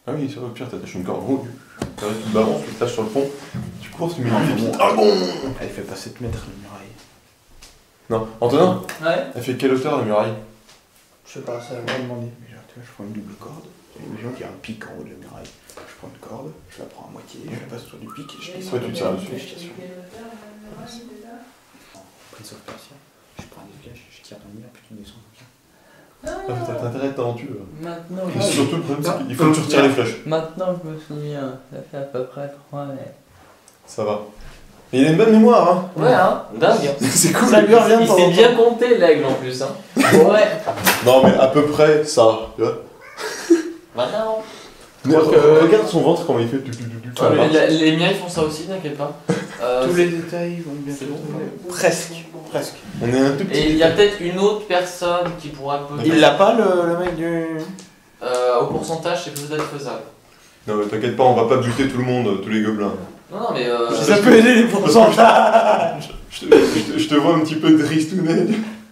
Ah oui, c'est vrai, au pire, t'attaches une corde. Oh, tu te balances, tu te lâches sur le pont, tu cours, tu mets une pied. Ah bon. Elle fait pas 7 mètres la muraille. Non, Antonin, Ouais. elle fait quelle hauteur la muraille? Je sais pas, ça va me demander. Mais genre, tu vois, je prends une double corde. Imagine qu'il y a un pic en haut de la muraille. Je prends une corde, je la prends à moitié, je la passe autour du pic et je descends. Ouais, tu tires dessus. Prince of Persia, je prends des flèches, je tire dans le mur, puis tu descends comme ça. Ah, t'as intérêt à être talentueux. Maintenant, Et surtout, le problème, c'est qu'il faut que tu retires les flèches. Maintenant, je me souviens. Ça fait à peu près 3 mètres. Ça va. Mais il a une bonne mémoire, hein. Ouais, hein, dingue. C'est cool. Ça lui revient. Il sait bien compter l'aigle en plus, hein. Ouais. Non, mais à peu près ça, tu vois. Bah non. Mais regarde son ventre, comment il fait. Les miens ils font ça aussi, t'inquiète pas. Tous les détails vont bien c'est bon. Presque. On est un tout petit. Et il y a peut-être une autre personne qui pourra peut-être. Il l'a pas le mec du. Au pourcentage, c'est peut-être faisable. Non, mais t'inquiète pas, on va pas buter tout le monde, tous les gobelins. Non, mais. Ça peut aider les pourcentages. Je te vois un petit peu tristounet.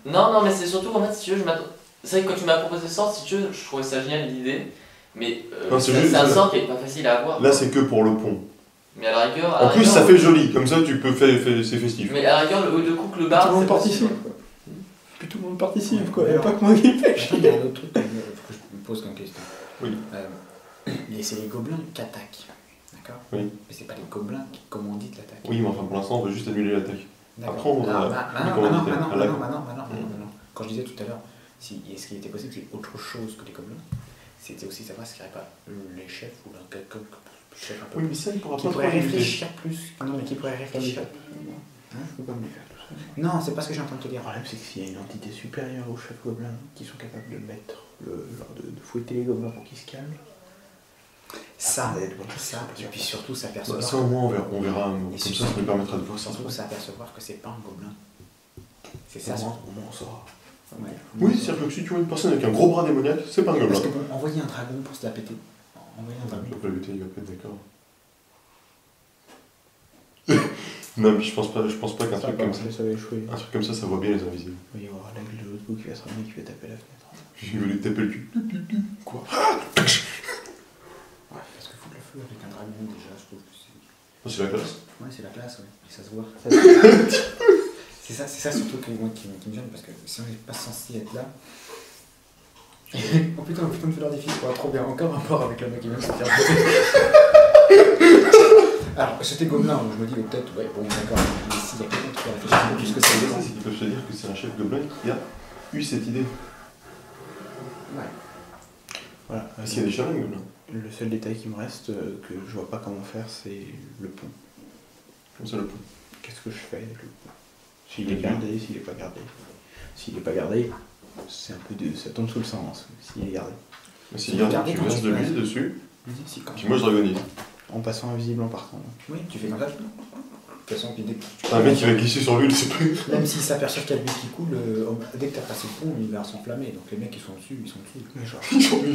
Non, mais c'est surtout en fait, si tu veux, je m'attends. C'est vrai que quand tu m'as proposé ce sort, si tu veux, je trouvais ça génial l'idée. Mais Non, c'est un sort qui est pas facile à avoir. Là, c'est que pour le pont. Mais à la rigueur. En plus, ça fait joli, comme ça tu peux faire, c'est festif. Mais à la rigueur, le coup que le bar. Tout le monde c'est participe. possible. Puis tout le monde participe quoi, il n'y a pas que moi qui pêche. Il y a un autre truc que je me pose comme question. Oui. C'est les gobelins qui attaquent. D'accord. Oui. Mais c'est pas les gobelins qui commanditent l'attaque. Oui, mais enfin pour l'instant, on veut juste annuler l'attaque. D'accord. Après, on va. Non. Quand je disais tout à l'heure, si, ce qui était possible, c'est autre chose que les gobelins, c'était aussi savoir ce qu'il n'y aurait pas les chefs ou quelqu'un chef un peu. Oui, mais ça, il pourra qui pas pourrait trop réfléchir plus. Non, mais qui pourrait réfléchir. Hein, je peux pas me les faire tout seul. Non, c'est pas ce que j'ai entendu te dire. Le problème, c'est que s'il y a une entité supérieure aux chefs gobelins qui sont capables de mettre, genre de fouetter les gobelins pour qu'ils se calment. Ça, et puis surtout s'apercevoir. Ça, au moins, on verra. Comme ça, ça nous permettra de voir ça. Surtout s'apercevoir que c'est pas un gobelin. C'est ça. Au moins, on saura. Ouais. Oui, c'est-à-dire que si tu vois une personne avec un gros bras démoniaque, c'est pas un gobelin. Parce que bon, envoyer un dragon pour se la péter. Envoyer un Il dragon. peut pas le buter, il va pas être d'accord. Non, mais je pense pas qu'un truc comme ça. Ça va échouer. Un truc comme ça voit bien les invisibles. Il va y avoir l'aigle de l'autre bout qui va se ramener qui va taper la fenêtre. Je vais lui taper le cul. Quoi? Ouais, parce que foutre le feu avec un dragon déjà, je trouve que c'est. Oh, c'est la classe. Ouais, c'est la classe, ouais. Et ça se voit. C'est ça surtout qui me gêne parce que si on n'est pas censé être là. Oh putain, de faire des filles, trop bien, encore un rapport avec le mec qui vient de se faire Alors, c'était Gobelin, je me dis peut-être, ouais, bon d'accord, mais s'il y a quelqu'un qui peut réfléchir un peu plus que ça, C'est qu'ils peuvent se dire que c'est un chef gobelin qui a eu cette idée. Ouais. Voilà. Est-ce qu'il y a des chamans gobelins? Le seul détail qui me reste, que je vois pas comment faire, c'est le pont. Comme ça, le pont. Qu'est-ce que je fais avec le pont? S'il est gardé, s'il est pas gardé. S'il est pas gardé, c'est un peu de. Ça tombe sous le sens, s'il est gardé. Mais s'il y a tu verses de l'huile dessus, Si, quand puis moi je dragonise. En passant invisible en partant. Oui, tu fais comme ça. De toute façon, puis dès que Un mec qui va glisser sur l'huile, c'est pas. même s'il s'aperçoit qu'il y a de l'huile qui coule, dès que tu as passé le pont, il va s'enflammer. Donc les mecs qui sont dessus, ils sont dessus. Mais genre, Ils sont. Donc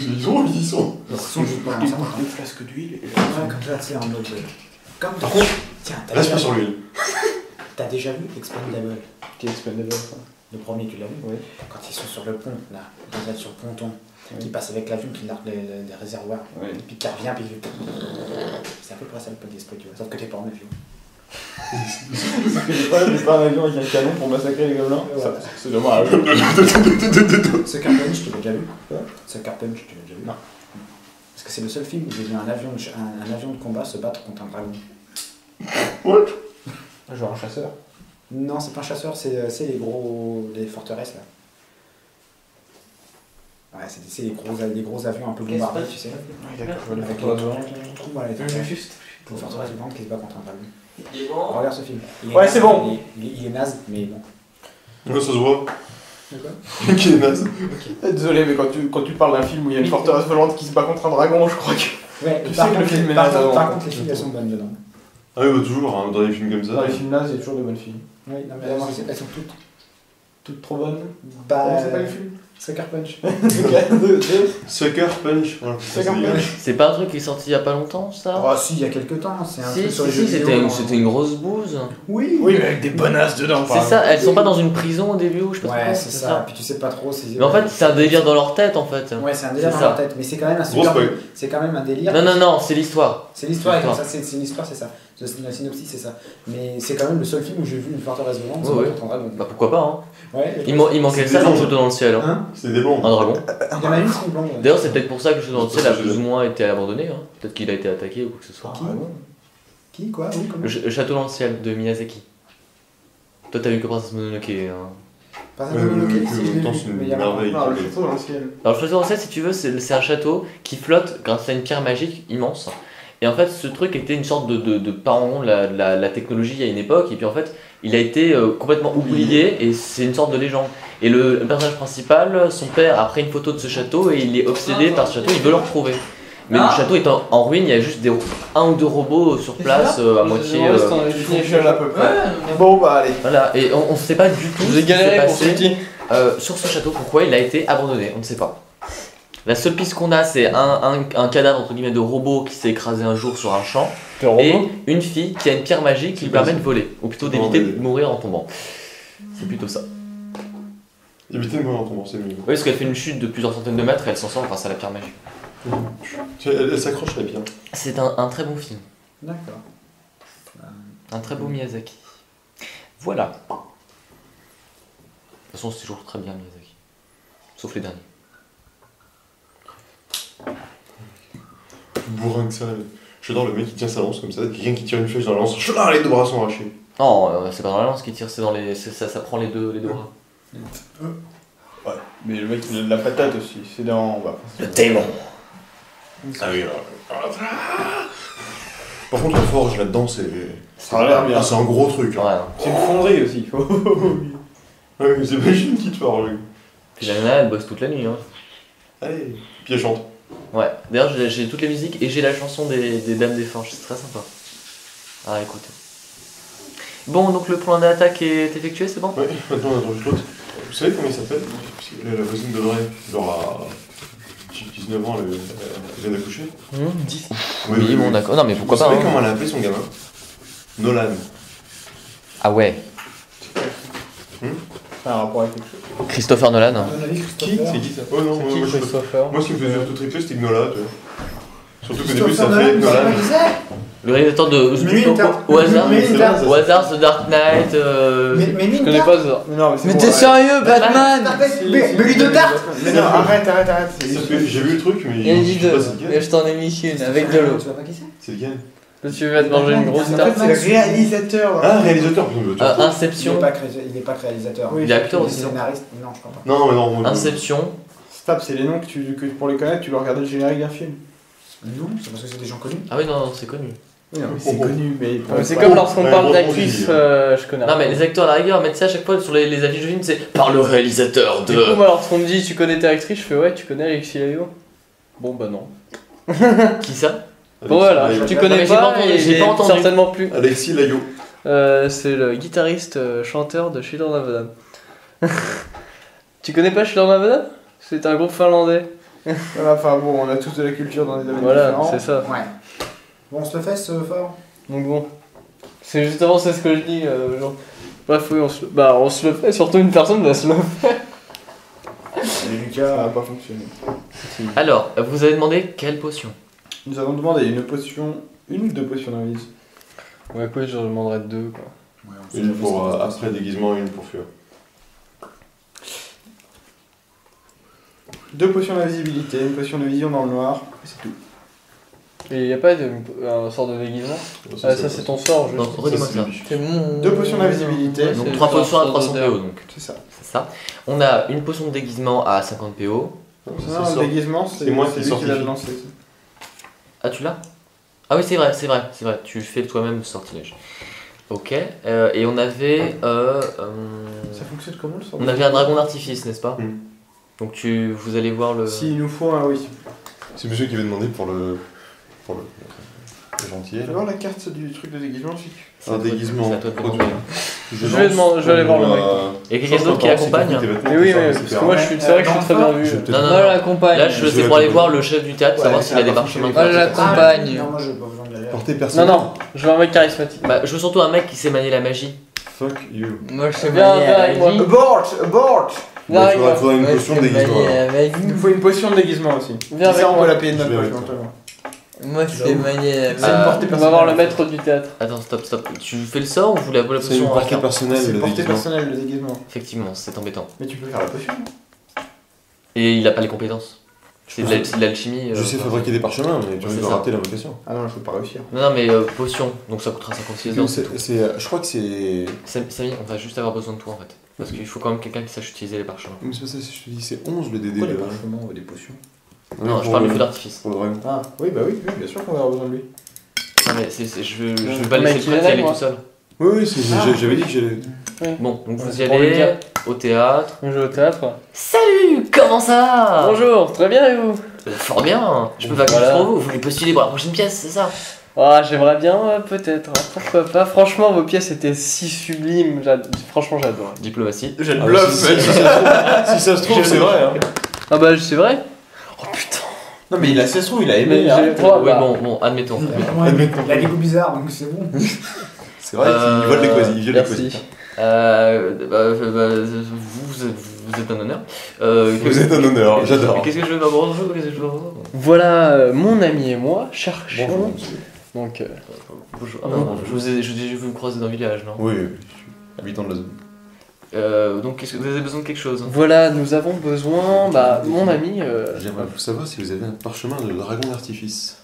ils sont juste pendant un certain temps. deux flasques d'huile et Ouais, comme ça, c'est en mode. Comme Par contre, tiens, lâche pas sur l'huile. t'as déjà vu Expandable? qui est expandable, ça. Le premier, tu l'as vu? Oui. Quand ils sont sur le pont, là, ils sont sur le ponton, qui passe avec l'avion, qui largue les réservoirs, Oui. et puis qui revient, puis il fait. C'est un peu pour ça le pot d'esprit, tu vois. Sauf que t'es pas en avion. J'ai pas un avion avec un canon pour massacrer les gobelins. Voilà. C'est dommage. Ce Punch, tu l'as déjà vu? Quoi? Ce Punch, tu l'as déjà vu? Non. Parce que c'est le seul film où j'ai vu un avion de combat se battre contre un dragon. What? Genre un chasseur. Non, c'est pas un chasseur, c'est les forteresses là. Ouais, c'est les gros avions un peu bombardés, tu sais. Oui, d'accord, je vois les Avec photos les devant. Voilà, les forteresses. Juste. Les forteresses vivantes qui se battent contre un dragon. Il est bon. Regarde ce film. Ouais, c'est bon. Il est naze, mais bon. Ouais, ça se voit. De quoi? Qui est naze. Désolé, mais quand tu parles d'un film où il y a une forteresse volante qui se bat contre un dragon, je crois que. Ouais, Tu par sais que le contre, film est par naze contre, avant. par contre, les filles elles sont bonnes dedans. Ah oui, bah toujours, hein, dans les films comme ça. Dans les films nazes, il y a toujours de bonnes filles. Oui, non, mais elles sont toutes. Toutes trop bonnes. Bah, Comment s'appelle le film? Sucker Punch. Sucker Punch. Voilà, ça, Sucker c'est dégueulasse. Punch. C'est pas un truc qui est sorti il y a pas longtemps, ça? Oh, si, il y a quelques temps, c'est un Si, truc sur les si, jeux si, vidéo. c'était une grosse bouse. Oui, mais avec des bonasses dedans. C'est ça, elles sont pas dans une prison au début ou je sais pas Ouais, trop, c'est ça. Puis tu sais pas trop. Mais en fait, c'est un délire dans leur tête en fait. Ouais, c'est un délire c'est dans ça. leur tête, mais c'est quand même un Gros super. spoil. C'est quand même un délire. Non, non, non, c'est l'histoire. C'est l'histoire, et comme L'histoire. ça, c'est une histoire, c'est ça. La synopsis, c'est ça. Mais c'est quand même le seul film où j'ai vu une forteresse volante. Ouais, ouais. Donc... Bah pourquoi pas, hein. Ouais, Il manquait C'est ça dans des Château dans le ciel, hein. Hein C'est des blondes. Un dragon. Il y en a une, c'est une blonde. Ouais. D'ailleurs, c'est peut-être pour ça que le Château dans le ciel a plus ou moins été abandonné, hein. Peut-être qu'il a été attaqué ou quoi que ce soit. Qui Qui Quoi Où Comment Le Château dans le ciel de Miyazaki. Toi, t'as vu que Princesse Mononoke, hein. Pas ça, Mononoke, si je l'ai Autant vu, c'est une mais il y a merveille. Non, le château dans le ciel. Alors, le Château dans le ciel, si tu veux, c'est un château qui flotte grâce à une pierre magique immense. Et en fait, ce truc était une sorte de parangon de la technologie à une époque. Et puis en fait, il a été complètement oublié et c'est une sorte de légende. Et le personnage principal, son père a pris une photo de ce château et il est obsédé par ce château, il veut le retrouver. Mais le château est en ruine, il y a juste un ou deux robots sur place à moitié. à peu près. Bon, bah allez. Voilà, et on ne sait pas du tout J'ai ce qui s'est galéré pour ce passé petit. sur ce château, pourquoi il a été abandonné, on ne sait pas. La seule piste qu'on a, c'est un cadavre entre guillemets de robot qui s'est écrasé un jour sur un champ et une fille qui a une pierre magique qui lui permet de voler, ou plutôt d'éviter de mourir en tombant. C'est plutôt ça. Évitez de mourir en tombant, c'est mieux. Oui, parce qu'elle fait une chute de plusieurs centaines de mètres et elle s'en sort grâce à la pierre magique. Elle s'accroche à la pierre. C'est un très bon film, D'accord. un très beau Miyazaki. Voilà. De toute façon, c'est toujours très bien Miyazaki. Sauf les derniers. Bourrin que ça. J'adore le mec qui tient sa lance comme ça, quelqu'un qui tire une flèche dans la lance, les deux bras sont arrachés. Non, c'est pas dans la lance qui tire, c'est dans les. Ça prend les deux bras. Ouais, mais le mec il a de la patate aussi, c'est dans. Bah, Le démon. Ah oui, par contre, la forge là-dedans, c'est. Ça a l'air bien. Ah, c'est un gros truc. Ouais, Hein. non. C'est une fonderie aussi. Ouais, mais c'est pas juste une petite forge. Puis la nana, elle bosse toute la nuit. Hein. Allez, puis elle chante. Ouais, d'ailleurs, j'ai toutes les musiques et j'ai la chanson des Dames des Forges, c'est très sympa. Ah, écoutez. Bon, donc le plan d'attaque est effectué, c'est bon? Ouais, maintenant on a trouvé l'autre. Vous savez comment il s'appelle? La voisine de Dre, genre à 19 ans, elle vient d'accoucher. 10. Oui, Oui, bon, d'accord. Non, mais pourquoi Vous pas? savez Hein. comment elle a appelé son gamin? Nolan. Ah ouais. Ça a un rapport avec quelque chose. Christopher Nolan. Hein. À mon avis, Qui? Christopher. C'est qui ça? Oh non, C'est qui moi, Christopher? moi ce qui me faisait tout tripler c'était Gnola, tu vois. Surtout qu'au début Christopher ça fait Nolan, Nolan. c'est pas qui Le réalisateur de. Au hasard. Militaire. Au hasard, The Dark Knight. Mais Je connais pas ça. Mais non, mais c'est Mais bon, t'es arrête. sérieux, Batman? Mais lui de Dart. Mais non, arrête. J'ai vu le truc, mais Il y a une je sais pas c'est mais lequel. je t'en ai mis une avec de l'eau. Tu vois pas qui c'est? C'est lequel? Là, tu vas te manger une grosse En tarte. fait, c'est le réalisateur. Ah, réalisateur, Inception. Il est pas réalisateur. Oui, Il est acteur Il est aussi. Non scénariste. Non, je crois pas. Non, mais non. Inception. Stab, c'est les noms que pour les connaître, tu dois regarder le générique d'un film. Non, c'est parce que c'est des gens connus. Ah oui, non, c'est connu. Oui, non, mais c'est connu, mais. C'est Ouais, comme lorsqu'on ouais, parle bon, d'actrices, bon, je connais. Non, mais les acteurs à la rigueur, mais tu sais, à chaque fois sur les affiches de films, c'est par le réalisateur Du coup, de. moi, lorsqu'on me dit tu connais ta actrice, je fais ouais, tu connais Alexis Layo? Bon, bah non. Qui ça? Bon, voilà, Alexis tu Non, connais mais j'ai pas, pas entendu, et j'ai pas entendu. certainement plus. Alexis Layo. C'est le guitariste chanteur de Children of Adam. Tu connais pas Children of Adam? C'est un groupe finlandais. Voilà, enfin bon, on a tous de la culture dans les domaines Voilà, différents. c'est ça. Ouais. Bon, on se le fait ce fort. Donc bon. C'est justement c'est ce que je dis. Genre. Bref, oui, on se le fait, surtout une personne va se le faire. Et Ça Lucas. n'a pas fonctionné. Alors, vous avez demandé quelle potion? Nous avons demandé une ou deux potions d'invise. Ouais, quoi, je demanderais deux, quoi. Ouais, on se Une le fait, pour c'est pas après déguisement et une pour fuir. Deux potions d'invisibilité, une potion de vision dans le noir, et c'est tout. Et y a pas un sort de déguisement? Ah, ça c'est ton sort, Non, juste. redis-moi ça. C'est mon. Deux potions d'invisibilité. Ouais, Donc c'est 3 le potions à sort 300 d'odeur. PO, donc C'est ça. c'est ça. On a une potion de déguisement à 50 PO. Non, Ça le déguisement, c'est c'est moi c'est qui lui qui l'a sortifie. lancé. Ah, tu l'as? Ah oui, c'est vrai. Tu fais toi-même le sortilège. Ok. Et on avait. Ça fonctionne comment le sort On avait un dragon d'artifice, n'est-ce pas? Mm. Donc vous allez voir le. S'il nous faut un oui. C'est monsieur qui avait demandé pour le. pour le gentil. Je vais voir la carte du truc de déguisement aussi. Un déguisement. C'est à toi de produit. demander. Je vais aller voir le mec. Et quelqu'un d'autre qui l'accompagne? Mais oui, mais parce que moi, c'est vrai que je suis très bien vu. Non, non, Moi, non. l'accompagne. Là, je c'est pour aller voir le chef du théâtre, savoir s'il a des parchemins. Moi, je l'accompagne. Non, moi j'ai pas besoin d'y aller. Portée Non, personnelle. non, je veux un mec charismatique. Bah, je veux surtout un mec qui sait manier la magie. Fuck you. Moi, je sais Viens, manier viens la avec moi. magie. Abort. Viens Il avec moi. faudra une Moi, je potion sais de déguisement. manier alors. la magie. Il nous faut une potion de déguisement aussi. Viens Ça, avec on peut moi. la payer de notre Je vais poche avec toi. éventuellement. Moi, je sais manier la C'est magie. une portée On va voir le personnelle. maître du théâtre. Attends, stop. Tu fais le sort ou vous la C'est une potion en portée chacun? personnelle, C'est le portée déguisement. personnelle le déguisement. Effectivement, c'est embêtant. Mais tu peux faire la potion. Et il a pas les compétences. C'est de l'alchimie. Je sais fabriquer des parchemins, mais tu C'est risques de ça. rater l'invocation. Ah non, je peux pas réussir. Non, mais potion, donc ça coûtera 56 ans. Je crois que c'est. Samy, on va juste avoir besoin de toi en fait. Parce qu'il faut quand même quelqu'un qui sache utiliser les parchemins. Mais c'est pas ça, si je te dis, c'est 11 le DD Pourquoi les de. parchemins ou des potions? Non, je parle du feu d'artifice. Pour le vrai. Ah, oui, bah oui, bien sûr qu'on va avoir besoin de lui. Non, mais je veux pas mec, laisser il le est prêtre y là, aller moi. tout seul. Oui, j'avais dit que j'allais. Bon, donc vous y C'est pour lui allez dire. au théâtre. On joue au théâtre. Salut, comment ça? Bonjour, très bien et vous? Fort bien, je peux pas Voilà. pour vous, vous voulez postuler pour la prochaine pièce, c'est ça? Ah, j'aimerais bien, peut-être. Pourquoi pas? Franchement, vos pièces étaient si sublimes. Franchement, j'adore. Diplomatie. J'ai le Ah, bluff. si ça se trouve, c'est vrai. Hein. Ah bah, c'est vrai? Oh putain. Non, mais ça se trouve, il a Mais aimé. hein. j'ai- oh, Oui, bah, bon, admettons. Il a des goûts bizarres donc c'est bon. C'est vrai qu'il vole les quasi. Il viole les quasi. Merci. Vous êtes un honneur. Vous êtes un honneur, j'adore. Qu'est-ce que je veux faire? Bonjour, qu'est-ce que je veux faire? Voilà, mon ami et moi cherchons. Bonjour, monsieur. Donc, Bonjour. Ah, non, je vous me croiser dans le village, non? Oui, habitant de la zone. Donc, qu'est-ce que vous avez besoin de quelque chose? voilà, nous avons besoin. Bah, mon ami. J'aimerais savoir si vous avez un parchemin de dragon d'artifice.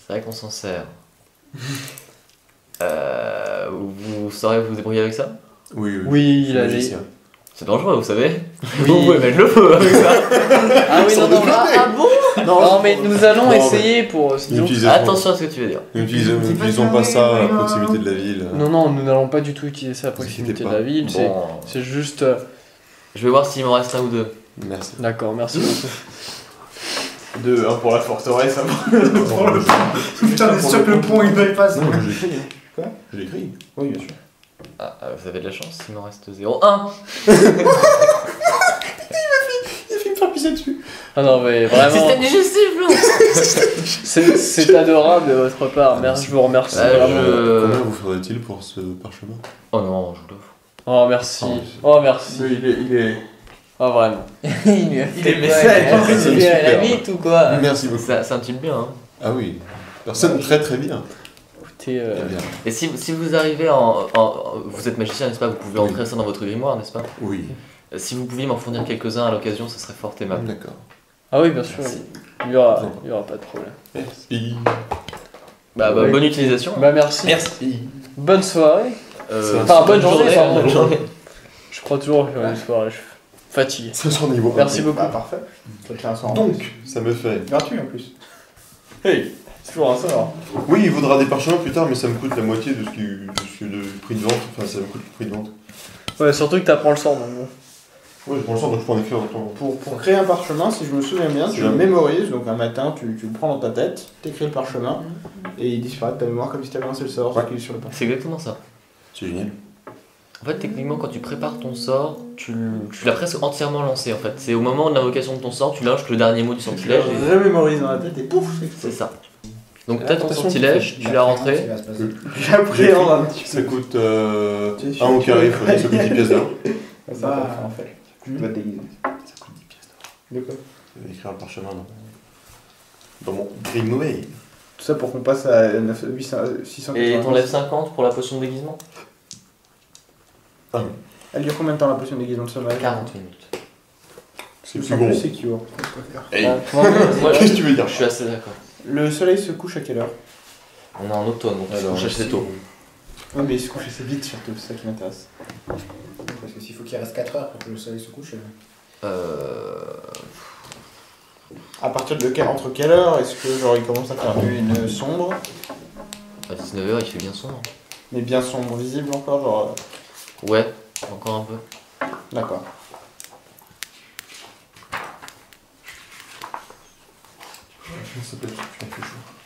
C'est vrai qu'on s'en sert. Vous saurez vous débrouiller avec ça? Oui, Oui, il a magicien. C'est dangereux, vous savez. Oui. Vous pouvez mettre le feu avec ça. Ah oui, non, non, ah bon? Non, mais nous allons Non, mais- essayer pour. sinon- Attention à ce que tu veux dire. N'utilisons pas ça à proximité de la ville. Non, non, nous n'allons pas du tout utiliser ça à proximité N'hésitez de pas. la ville. Bon, C'est juste. je vais voir s'il m'en reste un ou deux. Merci. D'accord, merci beaucoup. 2-1 pour la forteresse. Putain, on est sûr que le pont il doit pas ça. Non, je l'ai écrit. Quoi Je l'ai écrit. Oui, bien sûr. Ah, vous avez de la chance, il m'en reste 0. 1. Il a fait me faire pisser dessus. Ah non, mais vraiment. Système digestif, C'est adorable de votre part. Merci, je vous remercie. Bah, vraiment. Combien vous faudrait-il pour ce parchemin? Oh non, je vous l'offre. Oh, merci. Oh, Oh, merci. Il est. Oh, vraiment. Il lui a fait est quoi, mécène, il a c'est contribué à la super. mythe ou quoi? Merci beaucoup. Ça me tue bien. Hein. Ah oui. Personne très très bien. Écoutez, Eh bien. Et si vous arrivez vous êtes magicien, n'est-ce pas? Vous pouvez entrer ça dans votre grimoire, n'est-ce pas? Oui. Si vous pouviez m'en fournir quelques-uns à l'occasion, ce serait fort aimable. D'accord. ah oui, bien sûr. Merci. Il y aura pas de problème. Merci. Bah, Ouais. bonne utilisation. Bah, merci. Merci. Bonne soirée. Euh, Enfin, bonne journée, pardon. bonne journée. Je crois toujours que une soirée. Je suis fatigué. C'est son niveau. Merci beaucoup. Bah, parfait. Ça te fait un sort en Donc, plus. ça me fait. Gratuit en plus. Hey, c'est toujours un sort. Oui, il vaudra des parchemins plus tard, mais ça me coûte la moitié de ce le prix de vente. Enfin, ça me coûte le prix de vente. Ouais, surtout que t'apprends le sort, donc bon. Oui, pour l'instant, donc je peux en écrire dans ton. Pour créer un parchemin, si je me souviens bien, tu C'est le vrai. mémorises, donc un matin tu le prends dans ta tête, t'écris le parchemin, et il disparaît de ta mémoire comme si t'avais lancé le sort, Ouais. qu'il est sur le parchemin. C'est exactement ça. C'est génial. En fait, techniquement, quand tu prépares ton sort, tu l'as presque entièrement lancé en fait. C'est au moment de l'invocation de ton sort, tu lâches le dernier mot du Tu sortilège. le remémorises dans la tête et pouf, C'est ça. Donc C'est t'as ton l'attention sortilège, tu l'as rentré. J'appréhende un petit Ça coûte Tu sais, 1 au je- carré, ça coûte 10 pièces d'or. peu. Ça va faire en fait. Tu vas te déguiser. Ça coûte 10 pièces d'or. De quoi? Je vais écrire un parchemin dans mon grimoire. Tout ça pour qu'on passe à 680. Et t'enlèves 50 pour la potion de déguisement? Elle dure combien de temps la potion de déguisement de sommeil? 40 minutes. C'est Je plus me gros. sens plus secure. Hey. Ouais, moi, Qu'est-ce que tu veux dire? Je suis assez d'accord. Le soleil se couche à quelle heure? On est en automne, donc on cherche assez tôt. Oui, mais il se couche assez vite surtout, c'est ça qui m'intéresse. Parce que s'il faut qu'il reste 4 heures pour que le soleil se couche. À partir de entre quelle heure est-ce que genre il commence à faire une sombre, À 19h, il fait bien sombre. mais bien sombre, visible encore, genre. Ouais, encore un peu. D'accord. Ça peut être, putain, il fait chaud.